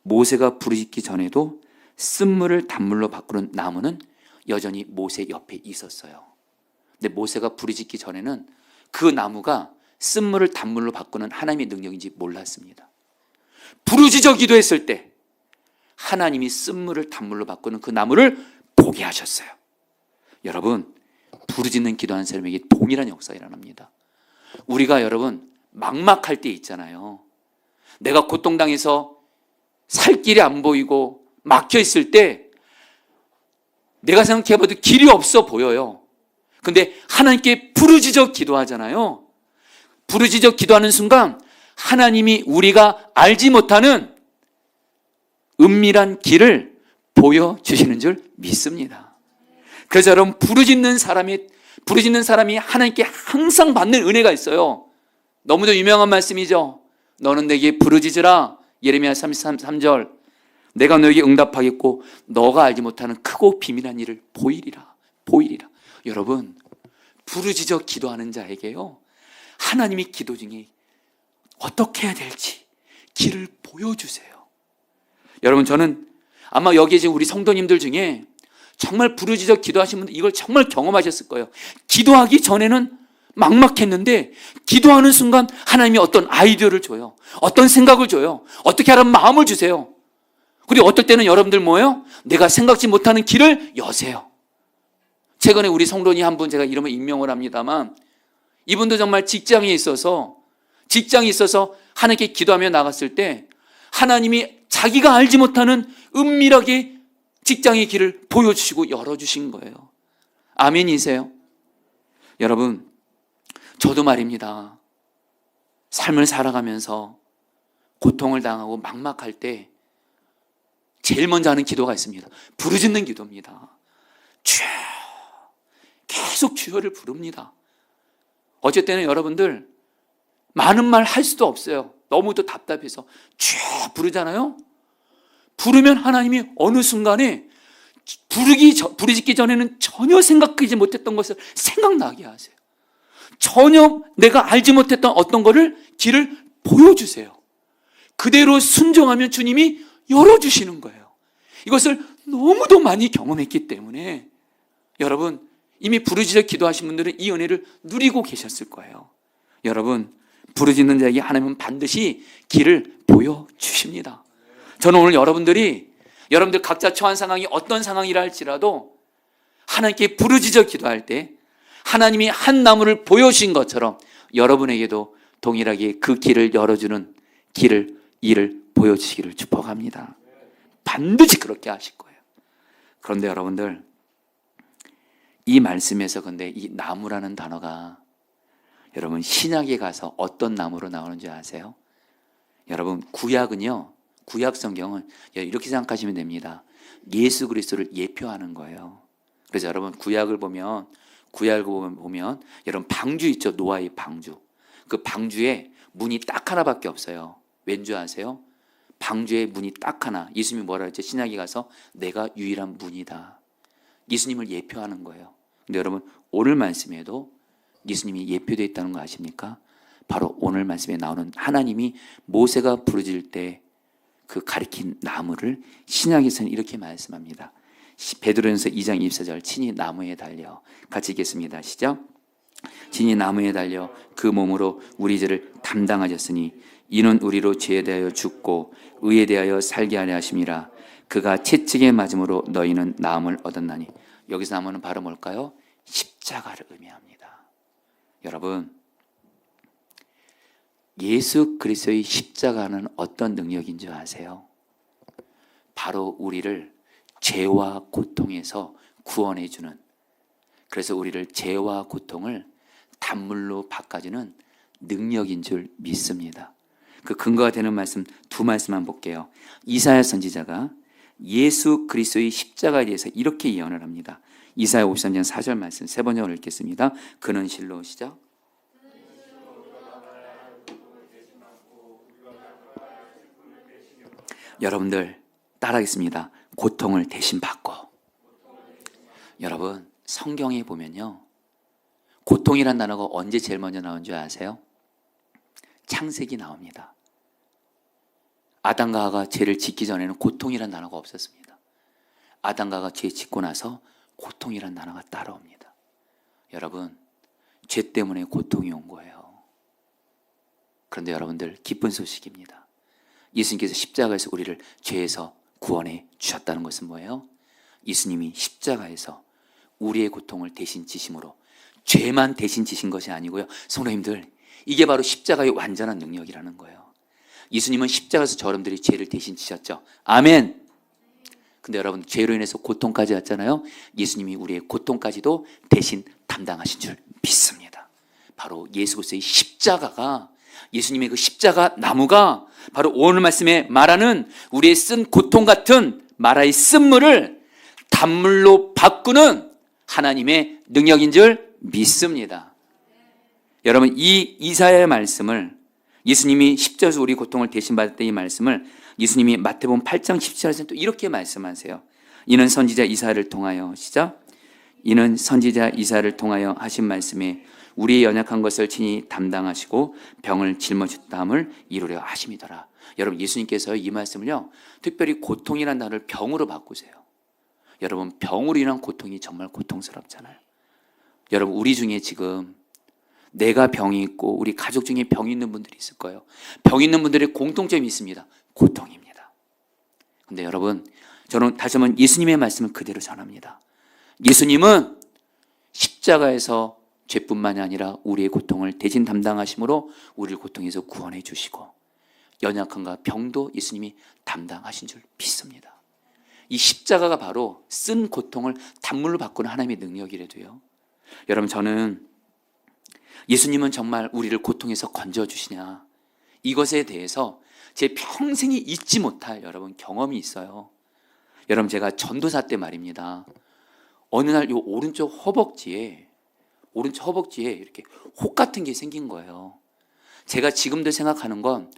모세가 부르짖기 전에도 쓴물을 단물로 바꾸는 나무는 여전히 모세 옆에 있었어요. 근데 모세가 부르짖기 전에는 그 나무가 쓴물을 단물로 바꾸는 하나님의 능력인지 몰랐습니다. 부르짖어 기도했을 때 하나님이 쓴물을 단물로 바꾸는 그 나무를 보게 하셨어요. 여러분, 부르짖는 기도하는 사람에게 동일한 역사가 일어납니다. 우리가 여러분 막막할 때 있잖아요. 내가 고통당해서 살 길이 안 보이고 막혀 있을 때 내가 생각해봐도 길이 없어 보여요. 근데 하나님께 부르짖어 기도하잖아요. 부르짖어 기도하는 순간 하나님이 우리가 알지 못하는 은밀한 길을 보여주시는 줄 믿습니다. 그래서 여러분 부르짖는 사람이 하나님께 항상 받는 은혜가 있어요. 너무도 유명한 말씀이죠. 너는 내게 부르짖으라. 예레미야 33절. 내가 너에게 응답하겠고 너가 알지 못하는 크고 비밀한 일을 보이리라. 여러분 부르짖어 기도하는 자에게요 하나님이 기도 중에 어떻게 해야 될지 길을 보여주세요. 여러분 저는 아마 여기에 지금 우리 성도님들 중에 정말 부르짖어 기도하신 분들 이걸 정말 경험하셨을 거예요. 기도하기 전에는 막막했는데 기도하는 순간 하나님이 어떤 아이디어를 줘요. 어떤 생각을 줘요. 어떻게 하라는 마음을 주세요. 그리고 어떨 때는 여러분들 뭐예요? 내가 생각지 못하는 길을 여세요. 최근에 우리 성도님 한 분 제가 이름을 임명을 합니다만 이분도 정말 직장에 있어서 하나님께 기도하며 나갔을 때 하나님이 자기가 알지 못하는 은밀하게 직장의 길을 보여주시고 열어주신 거예요. 아멘이세요? 여러분 저도 말입니다. 삶을 살아가면서 고통을 당하고 막막할 때 제일 먼저 하는 기도가 있습니다. 부르짖는 기도입니다. 주여, 계속 주여를 부릅니다. 어쩔 때는 여러분들 많은 말 할 수도 없어요. 너무도 답답해서 주여 부르잖아요. 부르면 하나님이 어느 순간에 부르짖기 전에는 전혀 생각하지 못했던 것을 생각나게 하세요. 전혀 내가 알지 못했던 어떤 거를 길을 보여주세요. 그대로 순종하면 주님이 열어주시는 거예요. 이것을 너무도 많이 경험했기 때문에 여러분 이미 부르짖어 기도하신 분들은 이 은혜를 누리고 계셨을 거예요. 여러분 부르짖는 자에게 하나님은 반드시 길을 보여주십니다. 저는 오늘 여러분들 각자 처한 상황이 어떤 상황이라 할지라도 하나님께 부르짖어 기도할 때 하나님이 한 나무를 보여주신 것처럼 여러분에게도 동일하게 그 길을 열어주는 일을 보여주시기를 축복합니다. 반드시 그렇게 하실 거예요. 그런데 여러분들 이 말씀에서 근데 이 나무라는 단어가 여러분 신약에 가서 어떤 나무로 나오는지 아세요? 여러분 구약은요, 구약 성경은 이렇게 생각하시면 됩니다. 예수 그리스도를 예표하는 거예요. 그래서 여러분 구약을 보면 여러분 방주 있죠? 노아의 방주. 그 방주에 문이 딱 하나밖에 없어요. 왠 줄 아세요? 방주의 문이 딱 하나. 예수님이 뭐라 했죠? 신약에 가서 내가 유일한 문이다. 예수님을 예표하는 거예요. 근데 여러분 오늘 말씀에도 예수님이 예표되어 있다는 거 아십니까? 바로 오늘 말씀에 나오는 하나님이 모세가 부르짖을 때 그 가리킨 나무를 신약에서는 이렇게 말씀합니다. 베드로전서 2장 24절 친히 나무에 달려 같이 읽겠습니다. 시작. 친히 나무에 달려 그 몸으로 우리 죄를 담당하셨으니 이는 우리로 죄에 대하여 죽고 의에 대하여 살게 하려 하심이라. 그가 채찍에 맞음으로 너희는 나음을 얻었나니. 여기서 나무는 바로 뭘까요? 십자가를 의미합니다. 여러분 예수 그리스도의 십자가는 어떤 능력인 줄 아세요? 바로 우리를 죄와 고통에서 구원해 주는, 그래서 우리를 죄와 고통을 단물로 바꿔주는 능력인 줄 믿습니다. 그 근거가 되는 말씀 두 말씀만 볼게요. 이사야 선지자가 예수 그리스도의 십자가에 대해서 이렇게 예언을 합니다. 이사야 53장 4절 말씀 세 번역을 읽겠습니다. 그는 실로 시작. 여러분들 따라하겠습니다. 고통을 대신 받고. 여러분 성경에 보면요, 고통이란 단어가 언제 제일 먼저 나온 줄 아세요? 창세기 나옵니다. 아담과 하와가 죄를 짓기 전에는 고통이란 단어가 없었습니다. 아담과 하와가 죄 짓고 나서 고통이란 단어가 따라옵니다. 여러분 죄 때문에 고통이 온 거예요. 그런데 여러분들 기쁜 소식입니다. 예수님께서 십자가에서 우리를 죄에서 구원해 주셨다는 것은 뭐예요? 예수님이 십자가에서 우리의 고통을 대신 지심으로 죄만 대신 지신 것이 아니고요. 성도님들 이게 바로 십자가의 완전한 능력이라는 거예요. 예수님은 십자가에서 저러분들이 죄를 대신 지셨죠. 아멘. 근데 여러분 죄로 인해서 고통까지 왔잖아요. 예수님이 우리의 고통까지도 대신 담당하신 줄 믿습니다. 바로 예수 그리스도의 십자가가, 예수님의 그 십자가 나무가 바로 오늘 말씀에 말하는 우리의 쓴 고통 같은 마라의 쓴물을 단물로 바꾸는 하나님의 능력인 줄 믿습니다. 여러분 이 이사야의 말씀을, 예수님이 십자가에서 우리 고통을 대신 받았던 이 말씀을 예수님이 마태복음 8장 17절에서 또 이렇게 말씀하세요. 이는 선지자 이사야를 통하여 시작. 이는 선지자 이사야를 통하여 하신 말씀에 우리의 연약한 것을 친히 담당하시고 병을 짊어졌다함을 이루려 하심이더라. 여러분 예수님께서 이 말씀을요 특별히 고통이라는 단어를 병으로 바꾸세요. 여러분 병으로 인한 고통이 정말 고통스럽잖아요. 여러분 우리 중에 지금 내가 병이 있고 우리 가족 중에 병이 있는 분들이 있을 거예요. 병 있는 분들의 공통점이 있습니다. 고통입니다. 그런데 여러분 저는 다시 한번 예수님의 말씀을 그대로 전합니다. 예수님은 십자가에서 죄뿐만이 아니라 우리의 고통을 대신 담당하심으로 우리를 고통에서 구원해 주시고 연약함과 병도 예수님이 담당하신 줄 믿습니다. 이 십자가가 바로 쓴 고통을 단물로 바꾸는 하나님의 능력이라도요. 여러분 저는 예수님은 정말 우리를 고통에서 건져주시냐, 이것에 대해서 제 평생이 잊지 못할 여러분 경험이 있어요. 여러분 제가 전도사 때 말입니다. 어느 날 이 오른쪽 허벅지에 이렇게 혹 같은 게 생긴 거예요. 제가 지금도 생각하는 건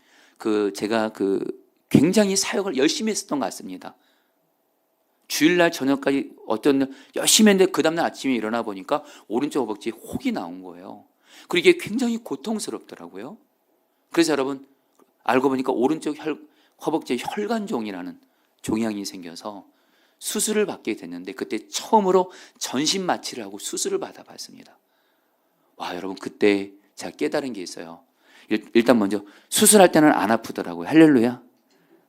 제가 굉장히 사역을 열심히 했었던 것 같습니다. 주일날 저녁까지 열심히 했는데 그 다음날 아침에 일어나 보니까 오른쪽 허벅지에 혹이 나온 거예요. 그리고 이게 굉장히 고통스럽더라고요. 그래서 여러분 알고 보니까 오른쪽 허벅지에 혈관종이라는 종양이 생겨서 수술을 받게 됐는데 그때 처음으로 전신 마취를 하고 수술을 받아봤습니다. 와 여러분 그때 제가 깨달은 게 있어요. 일단 먼저 수술할 때는 안 아프더라고요. 할렐루야.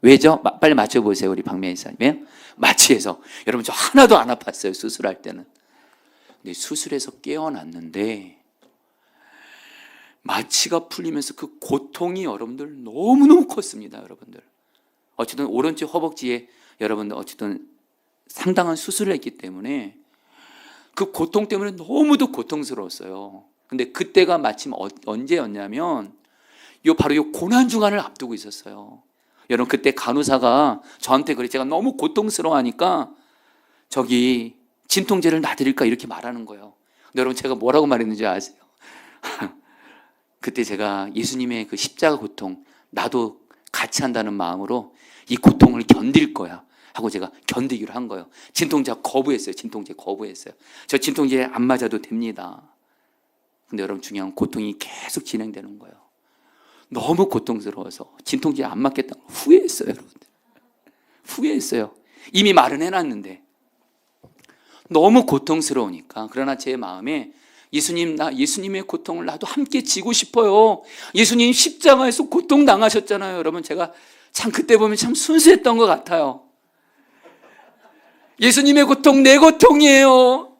왜죠? 빨리 맞춰보세요. 우리 박미애 이사님. 마취해서. 여러분 저 하나도 안 아팠어요. 수술할 때는. 근데 수술해서 깨어났는데 마취가 풀리면서 그 고통이 여러분들 너무너무 컸습니다. 여러분들. 어쨌든 오른쪽 허벅지에 여러분들 어쨌든 상당한 수술을 했기 때문에 그 고통 때문에 너무도 고통스러웠어요. 근데 그때가 마침 언제였냐면 바로 요 고난주간을 앞두고 있었어요. 여러분 그때 간호사가 저한테 그래, 제가 너무 고통스러워하니까 저기 진통제를 놔드릴까 이렇게 말하는 거예요. 근데 여러분 제가 뭐라고 말했는지 아세요? 그때 제가 예수님의 그 십자가 고통 나도 같이 한다는 마음으로 이 고통을 견딜 거야 하고 제가 견디기로 한 거예요. 진통제 거부했어요. 진통제 거부했어요. 저 진통제 안 맞아도 됩니다. 근데 여러분 중요한 고통이 계속 진행되는 거예요. 너무 고통스러워서 진통제 안 맞겠다고 후회했어요. 여러분들. 후회했어요. 이미 말은 해놨는데 너무 고통스러우니까. 그러나 제 마음에 예수님, 나 예수님의 고통을 나도 함께 지고 싶어요. 예수님 십자가에서 고통 당하셨잖아요. 여러분 제가 참 그때 보면 참 순수했던 것 같아요. 예수님의 고통 내 고통이에요.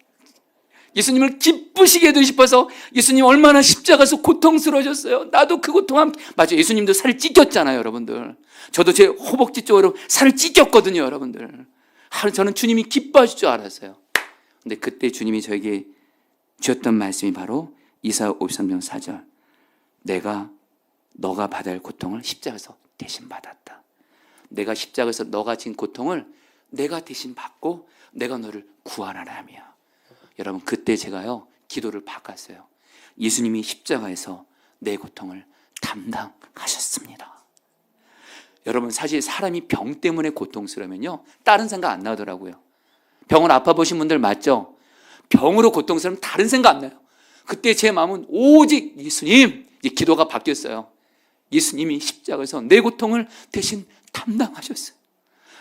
예수님을 기쁘시게 해주고 싶어서. 예수님 얼마나 십자가에서 고통스러우셨어요. 나도 그 고통 함께. 맞아요. 예수님도 살을 찢겼잖아요. 여러분들. 저도 제 허벅지 쪽으로 살을 찢겼거든요. 여러분들. 저는 주님이 기뻐하실 줄 알았어요. 근데 그때 주님이 저에게 주셨던 말씀이 바로 이사야 53장 4절. 내가 너가 받아야 할 고통을 십자가에서 대신 받았다. 내가 십자가에서 너가 진 고통을 내가 대신 받고 내가 너를 구원하라며. 여러분 그때 제가요 기도를 바꿨어요. 예수님이 십자가에서 내 고통을 담당하셨습니다. 여러분 사실 사람이 병 때문에 고통스러우면요 다른 생각 안 나더라고요. 병을 아파 보신 분들 맞죠? 병으로 고통스러우면 다른 생각 안 나요. 그때 제 마음은 오직 예수님. 이제 기도가 바뀌었어요. 예수님이 십자가에서 내 고통을 대신 담당하셨어요.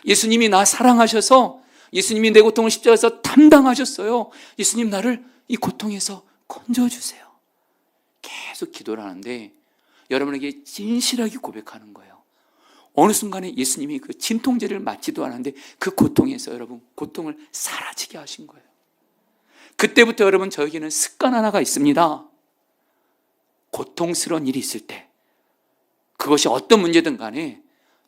예수님이 나 사랑하셔서 예수님이 내 고통을 십자가에서 담당하셨어요. 예수님 나를 이 고통에서 건져주세요. 계속 기도를 하는데 여러분에게 진실하게 고백하는 거예요. 어느 순간에 예수님이 그 진통제를 맞지도 않았는데 그 고통에서 여러분 고통을 사라지게 하신 거예요. 그때부터 여러분 저에게는 습관 하나가 있습니다. 고통스러운 일이 있을 때 그것이 어떤 문제든 간에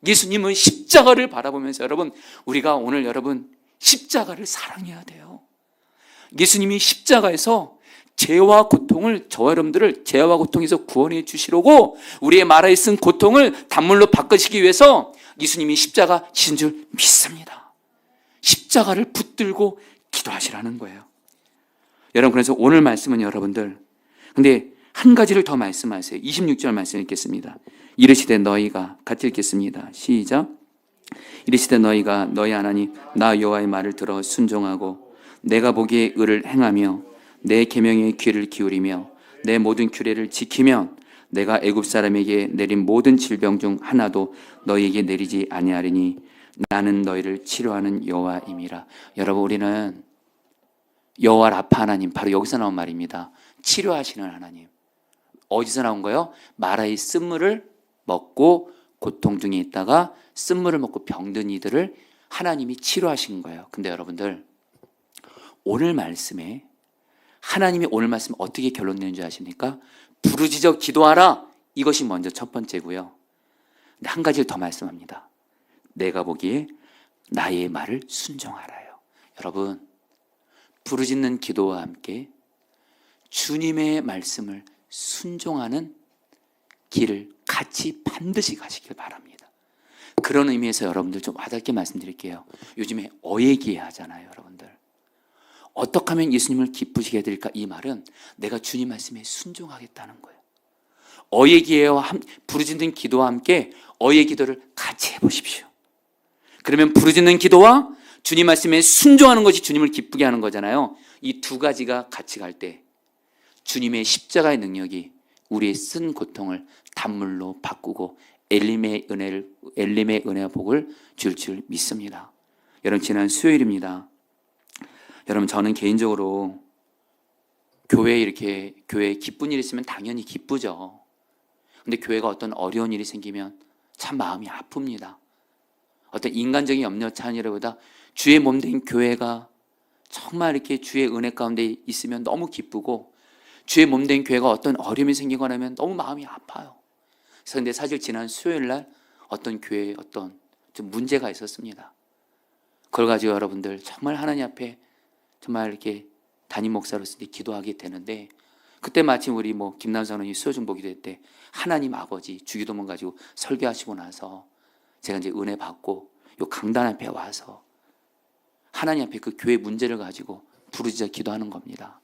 예수님은 십자가를 바라보면서 여러분 우리가 오늘 여러분 십자가를 사랑해야 돼요. 예수님이 십자가에서 죄와 고통을 저와 여러분들을 죄와 고통에서 구원해 주시려고 우리의 마라에 쓴 고통을 단물로 바꾸시기 위해서 예수님이 십자가 지신 줄 믿습니다. 십자가를 붙들고 기도하시라는 거예요. 여러분 그래서 오늘 말씀은 여러분들 근데 한 가지를 더 말씀하세요. 26절 말씀 읽겠습니다. 이르시되 너희가 같이 읽겠습니다. 시작. 이르시되 너희가 너희 하나님 나 여호와의 말을 들어 순종하고 내가 보기에 의를 행하며 내 계명에 귀를 기울이며 내 모든 규례를 지키면 내가 애굽 사람에게 내린 모든 질병 중 하나도 너희에게 내리지 아니하리니 나는 너희를 치료하는 여호와임이라. 여러분 우리는 여호와 라파 하나님 바로 여기서 나온 말입니다. 치료하시는 하나님. 어디서 나온 거예요? 마라의 쓴물을 먹고 고통 중에 있다가 쓴물을 먹고 병든 이들을 하나님이 치료하신 거예요. 근데 여러분들 오늘 말씀에 하나님이 오늘 말씀 어떻게 결론 내는지 아십니까? 부르짖어 기도하라. 이것이 먼저 첫 번째고요. 근데 한 가지를 더 말씀합니다. 내가 보기에 나의 말을 순종하라요. 여러분 부르짖는 기도와 함께 주님의 말씀을 순종하는 길을 같이 반드시 가시길 바랍니다. 그런 의미에서 여러분들 좀 와닿게 말씀드릴게요. 요즘에 어예기해 하잖아요. 여러분들 어떻게 하면 예수님을 기쁘시게 해드릴까? 이 말은 내가 주님 말씀에 순종하겠다는 거예요. 어예기해와 부르짖는 기도와 함께 어예기도를 같이 해보십시오. 그러면 부르짖는 기도와 주님 말씀에 순종하는 것이 주님을 기쁘게 하는 거잖아요. 이 두 가지가 같이 갈 때 주님의 십자가의 능력이 우리의 쓴 고통을 단물로 바꾸고 엘림의 은혜와 복을 줄 믿습니다. 여러분 지난 수요일입니다. 여러분 저는 개인적으로 교회에 기쁜 일 있으면 당연히 기쁘죠. 근데 교회가 어떤 어려운 일이 생기면 참 마음이 아픕니다. 어떤 인간적인 염려 찬이라보다 주의 몸된 교회가 정말 이렇게 주의 은혜 가운데 있으면 너무 기쁘고 주의 몸된 교회가 어떤 어려움이 생기거나 하면 너무 마음이 아파요. 그래서 근데 사실 지난 수요일 날 어떤 교회에 어떤 좀 문제가 있었습니다. 그걸 가지고 여러분들 정말 하나님 앞에 정말 이렇게 담임 목사로서 기도하게 되는데 그때 마침 우리 김남선원이 수요중보 기도회 때 하나님 아버지 주기도문 가지고 설교하시고 나서 제가 이제 은혜 받고 요 강단 앞에 와서 하나님 앞에 그 교회 문제를 가지고 부르짖어 기도하는 겁니다.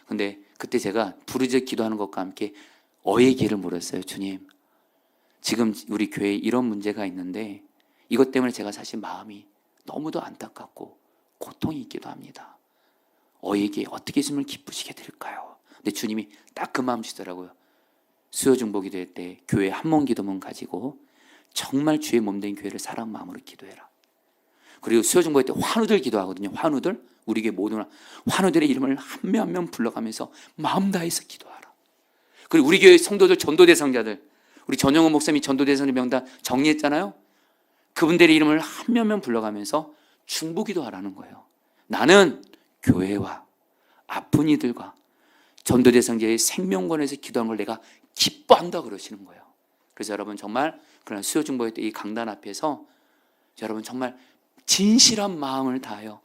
근데 그때 제가 부르짖어 기도하는 것과 함께 어예기를 물었어요. 주님, 지금 우리 교회에 이런 문제가 있는데 이것 때문에 제가 사실 마음이 너무도 안타깝고 고통이 있기도 합니다. 어에게 어떻게 예수님을 기쁘시게 드릴까요? 근데 주님이 딱 그 마음 주시더라고요. 수요중보기도회 때 교회 한몸기도문 가지고 정말 주의 몸된 교회를 사랑 마음으로 기도해라. 그리고 수요중보회 때 환우들 기도하거든요. 환우들, 우리 교회 모든 환우들의 이름을 한 명 한 명 불러가면서 마음 다해서 기도하라. 그리고 우리 교회 성도들, 전도대상자들, 우리 전영훈 목사님이 전도대상자 명단 정리했잖아요. 그분들의 이름을 한 명 한 명 불러가면서 중보기도하라는 거예요. 나는 교회와 아픈 이들과 전도대상자의 생명권에서 기도한 걸 내가 기뻐한다 그러시는 거예요. 그래서 여러분 정말 그런 수요중보회 때 이 강단 앞에서 여러분 정말 진실한 마음을 다하여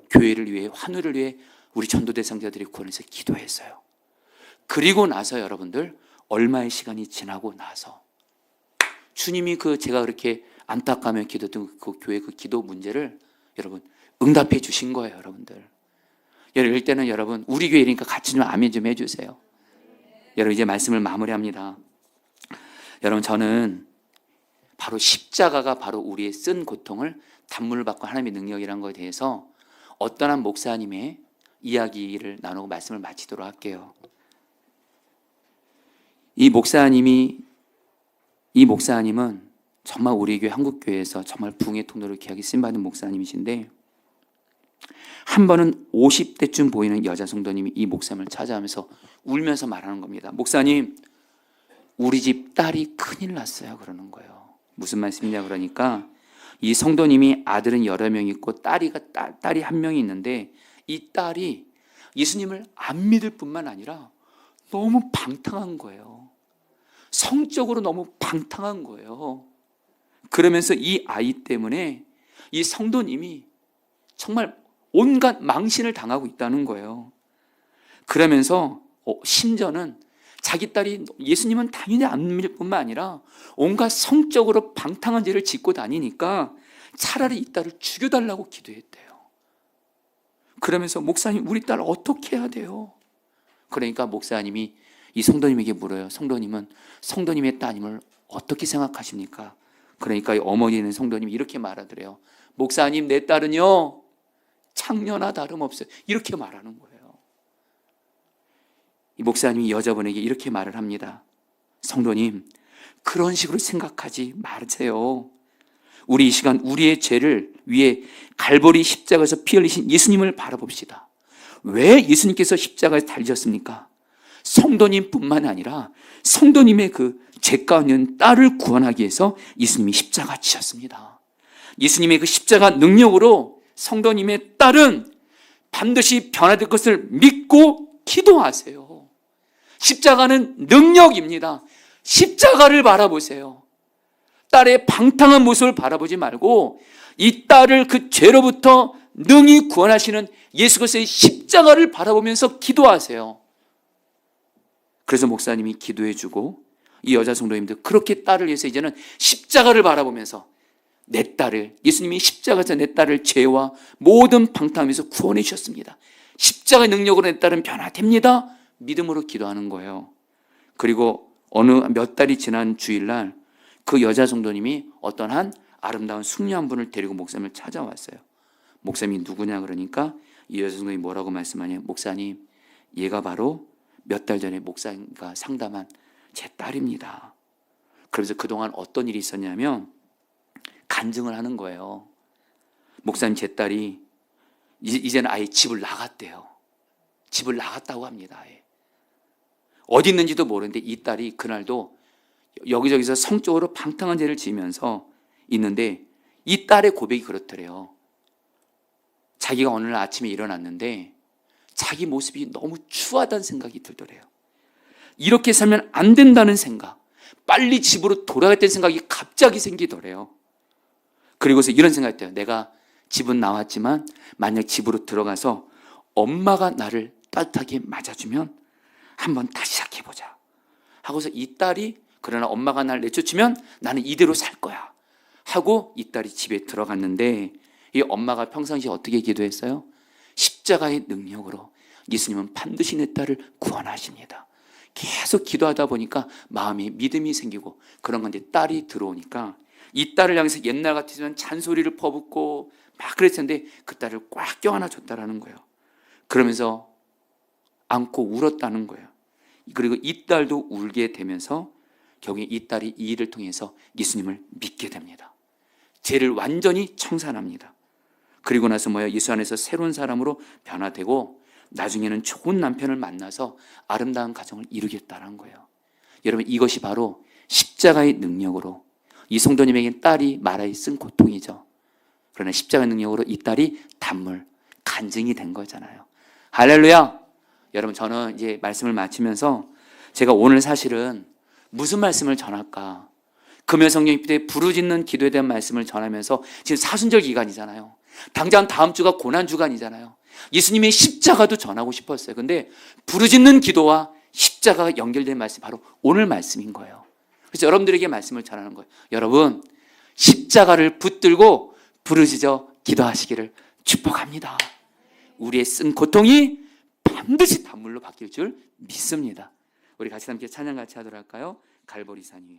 교회를 위해, 환우를 위해 우리 전도대상자들의 구원에서 기도했어요. 그리고 나서 여러분들 얼마의 시간이 지나고 나서 주님이 제가 그렇게 안타까며 기도했던 그 교회 그 기도 문제를 여러분 응답해 주신 거예요. 여러분들 이럴 때는 여러분 우리 교회니까 같이 좀 아멘 좀 해주세요. 여러분 이제 말씀을 마무리합니다. 여러분 저는 바로 십자가가 바로 우리의 쓴 고통을 단물을 받고 하나님의 능력이라는 것에 대해서 어떤 한 목사님의 이야기를 나누고 말씀을 마치도록 할게요. 이 목사님은 정말 우리 교회 한국교회에서 정말 부흥의 통로로 귀하게 쓰임받은 목사님이신데 한 번은 50대쯤 보이는 여자 성도님이 이 목사님을 찾아오면서 울면서 말하는 겁니다. 목사님, 우리 집 딸이 큰일 났어요. 그러는 거예요. 무슨 말씀이냐 그러니까 이 성도님이 아들은 여러 명 있고 딸이 한 명이 있는데 이 딸이 예수님을 안 믿을 뿐만 아니라 너무 방탕한 거예요. 성적으로 너무 방탕한 거예요. 그러면서 이 아이 때문에 이 성도님이 정말 온갖 망신을 당하고 있다는 거예요. 그러면서 심지어는 자기 딸이 예수님은 당연히 안 믿을 뿐만 아니라 온갖 성적으로 방탕한 죄를 짓고 다니니까 차라리 이 딸을 죽여달라고 기도했대요. 그러면서 목사님, 우리 딸 어떻게 해야 돼요? 그러니까 목사님이 이 성도님에게 물어요. 성도님은 성도님의 따님을 어떻게 생각하십니까? 그러니까 이 어머니는 성도님이 이렇게 말하더래요. 목사님, 내 딸은요 창녀나 다름없어요. 이렇게 말하는 거예요. 이 목사님이 여자분에게 이렇게 말을 합니다. 성도님, 그런 식으로 생각하지 마세요. 우리 이 시간 우리의 죄를 위해 갈보리 십자가에서 피 흘리신 예수님을 바라봅시다. 왜 예수님께서 십자가에 달리셨습니까? 성도님뿐만 아니라 성도님의 그 죄 가운데 있는 딸을 구원하기 위해서 예수님이 십자가 지셨습니다. 예수님의 그 십자가 능력으로 성도님의 딸은 반드시 변화될 것을 믿고 기도하세요. 십자가는 능력입니다. 십자가를 바라보세요. 딸의 방탕한 모습을 바라보지 말고 이 딸을 그 죄로부터 능히 구원하시는 예수 그리스도의 십자가를 바라보면서 기도하세요. 그래서 목사님이 기도해주고 이 여자 성도님들 그렇게 딸을 위해서 이제는 십자가를 바라보면서 내 딸을, 예수님이 십자가에서 내 딸을 죄와 모든 방탕함에서 구원해 주셨습니다. 십자가의 능력으로 내 딸은 변화됩니다. 믿음으로 기도하는 거예요. 그리고 어느 몇 달이 지난 주일날 그 여자 성도님이 어떤 한 아름다운 숙녀 한 분을 데리고 목사님을 찾아왔어요. 목사님이 누구냐 그러니까 이 여자 성도님이 뭐라고 말씀하냐, 목사님, 얘가 바로 몇 달 전에 목사님과 상담한 제 딸입니다. 그래서 그동안 어떤 일이 있었냐면 간증을 하는 거예요. 목사님, 제 딸이 이제는 아예 집을 나갔대요. 집을 나갔다고 합니다. 아예. 어디 있는지도 모르는데 이 딸이 그날도 여기저기서 성적으로 방탕한 죄를 지으면서 있는데 이 딸의 고백이 그렇더래요. 자기가 어느 날 아침에 일어났는데 자기 모습이 너무 추하다는 생각이 들더래요. 이렇게 살면 안 된다는 생각, 빨리 집으로 돌아가겠다는 생각이 갑자기 생기더래요. 그리고서 이런 생각했대요. 내가 집은 나왔지만 만약 집으로 들어가서 엄마가 나를 따뜻하게 맞아주면 한번 다시 시작해보자 하고서 이 딸이, 그러나 엄마가 나를 내쫓으면 나는 이대로 살 거야 하고 이 딸이 집에 들어갔는데 이 엄마가 평상시에 어떻게 기도했어요? 십자가의 능력으로 예수님은 반드시 내 딸을 구원하십니다. 계속 기도하다 보니까 마음에 믿음이 생기고 그런 건데 딸이 들어오니까 이 딸을 향해서 옛날 같으면 잔소리를 퍼붓고 막 그랬었는데 그 딸을 꽉 껴안아 줬다라는 거예요. 그러면서 안고 울었다는 거예요. 그리고 이 딸도 울게 되면서 결국에 이 딸이 이 일을 통해서 예수님을 믿게 됩니다. 죄를 완전히 청산합니다. 그리고 나서 예수 안에서 새로운 사람으로 변화되고 나중에는 좋은 남편을 만나서 아름다운 가정을 이루겠다는 거예요. 여러분, 이것이 바로 십자가의 능력으로, 이 성도님에겐 딸이 마라에 쓴 고통이죠. 그러나 십자가의 능력으로 이 딸이 단물, 간증이 된 거잖아요. 할렐루야! 여러분, 저는 이제 말씀을 마치면서 제가 오늘 사실은 무슨 말씀을 전할까? 금요성령 때 부르짖는 기도에 대한 말씀을 전하면서 지금 사순절 기간이잖아요. 당장 다음 주가 고난주간이잖아요. 예수님의 십자가도 전하고 싶었어요. 근데 부르짖는 기도와 십자가가 연결된 말씀이 바로 오늘 말씀인 거예요. 그래서 여러분들에게 말씀을 전하는 거예요. 여러분, 십자가를 붙들고 부르짖어 기도하시기를 축복합니다. 우리의 쓴 고통이 반드시 단물로 바뀔 줄 믿습니다. 우리 같이 함께 찬양 같이 하도록 할까요? 갈보리산 위에.